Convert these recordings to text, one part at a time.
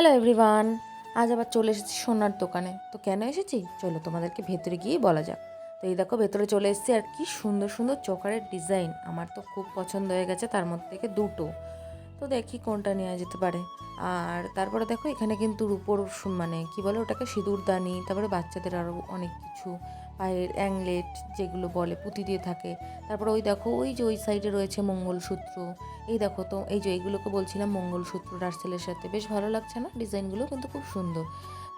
Hello everyone, আজ আবার চলে এসেছি সোনার দোকানে। তো কেন এসেছি চলো তোমাদেরকে ভেতরে গিয়েই বলা যাক। তো এই দেখো ভেতরে চলে এসেছি, আর কি সুন্দর সুন্দর চোকারের ডিজাইন আমার তো খুব পছন্দ হয়ে গেছে, তার মধ্যে থেকে দুটো। তো দেখি কোনটা নেওয়া যেতে পারে। আর তারপরে দেখো এখানে কিন্তু রূপোর মানে কি বলে ওটাকে, সিঁদুরদানি, তারপরে বাচ্চাদের আরও অনেক কিছু, পায়ের অ্যাংলেট যেগুলো বলে পুঁতি দিয়ে থাকে। তারপরে ওই দেখো ওই যে ওই সাইডে রয়েছে মঙ্গলসূত্র। এই দেখো তো এই যে এইগুলোকে বলছিলাম মঙ্গলসূত্র রাসেলের সাথে, বেশ ভালো লাগছে না? ডিজাইনগুলো কিন্তু খুব সুন্দর।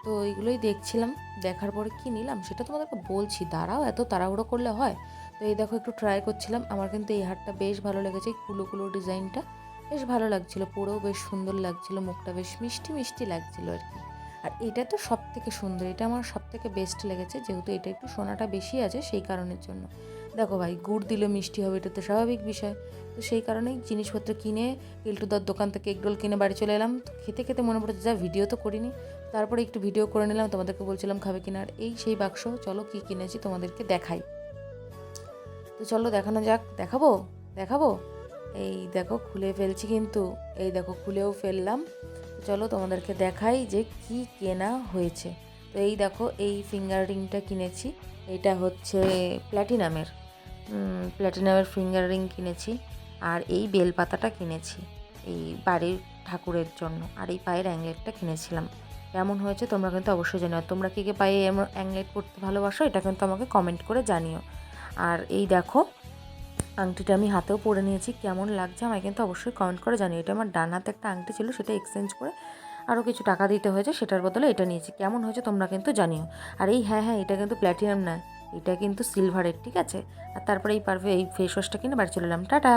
তো এইগুলোই দেখছিলাম, দেখার পরে কী নিলাম সেটা তোমাদেরকে বলছি, দাঁড়াও, এত তাড়াহুড়ো করলে হয়? তো এই দেখো একটু ট্রাই করছিলাম, আমার কিন্তু এই হারটা বেশ ভালো লেগেছে, এই কুলো কুলো ডিজাইনটা বেশ ভালো লাগছিলো, পরেও বেশ সুন্দর লাগছিলো, মুখটা বেশ মিষ্টি মিষ্টি লাগছিলো আর কি। আর এটা তো সব থেকে সুন্দর, এটা আমার সব থেকে বেস্ট লেগেছে, যেহেতু এটা একটু সোনাটা বেশি আছে সেই কারণের জন্য। দেখো ভাই, গুড় দিলে মিষ্টি হবে, এটা তো স্বাভাবিক বিষয়। তো সেই কারণেই জিনিসপত্র কিনে কেলটুদার দোকান থেকে এগরোল কিনে বাড়ি চলে এলাম। তো খেতে খেতে মনে পড়েছে যা ভিডিও তো করিনি, তারপরে একটু ভিডিও করে নিলাম, তোমাদেরকে বলছিলাম খাবে কিনা। আর এই সেই বাক্স, চলো কি কিনেছি তোমাদেরকে দেখাই। তো চলো দেখানো যাক, দেখাবো দেখাবো। এই দেখো খুলে ফেলছি কিন্তু, এই দেখো খুলেও ফেললাম। চলো তোমাদেরকে দেখাই যে কি কেনা হয়েছে। তো এই দেখো এই ফিঙ্গার রিংটা কিনেছি, এটা হচ্ছে প্ল্যাটিনামের প্ল্যাটিনামের ফিঙ্গার রিং কিনেছি। আর এই বেলপাতাটা কিনেছি এই বাড়ির ঠাকুরের জন্য। আর এই পায়ের অ্যাংলেটটা কিনেছিলাম। কেমন হয়েছে তোমরা কিন্তু অবশ্যই জানিও। তোমরা কে কে পায়ে অ্যাংলেট পরতে ভালোবাসো এটা কিন্তু আমাকে কমেন্ট করে জানিও। আর এই দেখো আংটিটা আমি হাতেও পরে নিয়েছি, কেমন লাগছে আমায় কিন্তু অবশ্যই কমেন্ট করে জানিও। এটা আমার ডান হাতে একটা আংটি ছিল, সেটা এক্সচেঞ্জ করে আরও কিছু টাকা দিতে হয়েছে, সেটার বদলে এটা নিয়েছি। কেমন হয়েছে তোমরা কিন্তু জানিও। আর এই হ্যাঁ হ্যাঁ, এটা কিন্তু প্ল্যাটিনাম না, এটা কিন্তু সিলভারের, ঠিক আছে। আর তারপরে এই ফেস ওয়াশটা কিনে বাড়ি চলে এলাম। টাটা।